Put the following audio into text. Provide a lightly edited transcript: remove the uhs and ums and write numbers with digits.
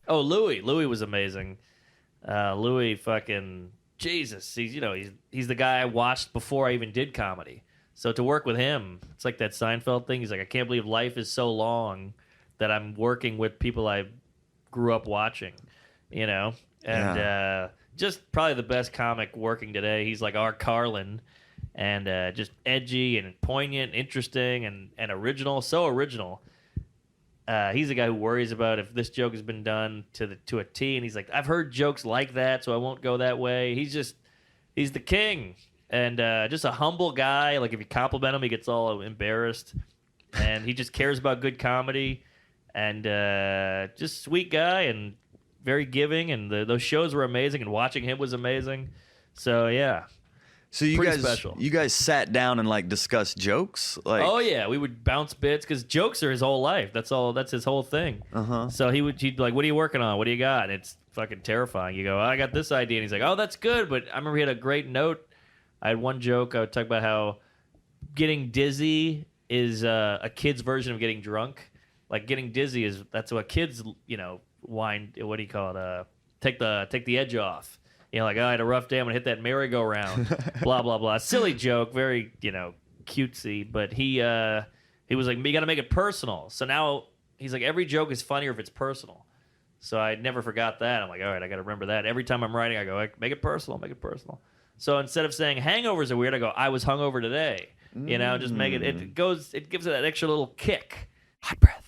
Oh, Louis was amazing. Louis fucking Jesus. He's the guy I watched before I even did comedy. So to work with him, it's like that Seinfeld thing. He's like, I can't believe life is so long that I'm working with people I grew up watching, you know? And just probably the best comic working today. He's like our Carlin, and just edgy and poignant, interesting, and original. So original. He's the guy who worries about if this joke has been done to a T, and he's like, I've heard jokes like that, so I won't go that way. He's the king, and just a humble guy. Like if you compliment him, he gets all embarrassed, and he just cares about good comedy, and just sweet guy and very giving. And those shows were amazing, and watching him was amazing. So yeah. So you guys sat down and like discussed jokes? Like, oh yeah, we would bounce bits because jokes are his whole life. That's his whole thing. So he'd be like, "What are you working on? What do you got?" And it's fucking terrifying. You go, "I got this idea," and he's like, "Oh, that's good." But I remember he had a great note. I had one joke. I would talk about how getting dizzy is a kid's version of getting drunk. Like getting dizzy that's what kids whine. What do you call it? Take the edge off. Like, I had a rough day, I'm going to hit that merry-go-round, blah, blah, blah. Silly joke, very, cutesy. But he was like, you got to make it personal. So now he's like, every joke is funnier if it's personal. So I never forgot that. I'm like, all right, I got to remember that. Every time I'm writing, I go, make it personal, make it personal. So instead of saying hangovers are weird, I go, I was hungover today. Just make it gives it that extra little kick. Hot breath.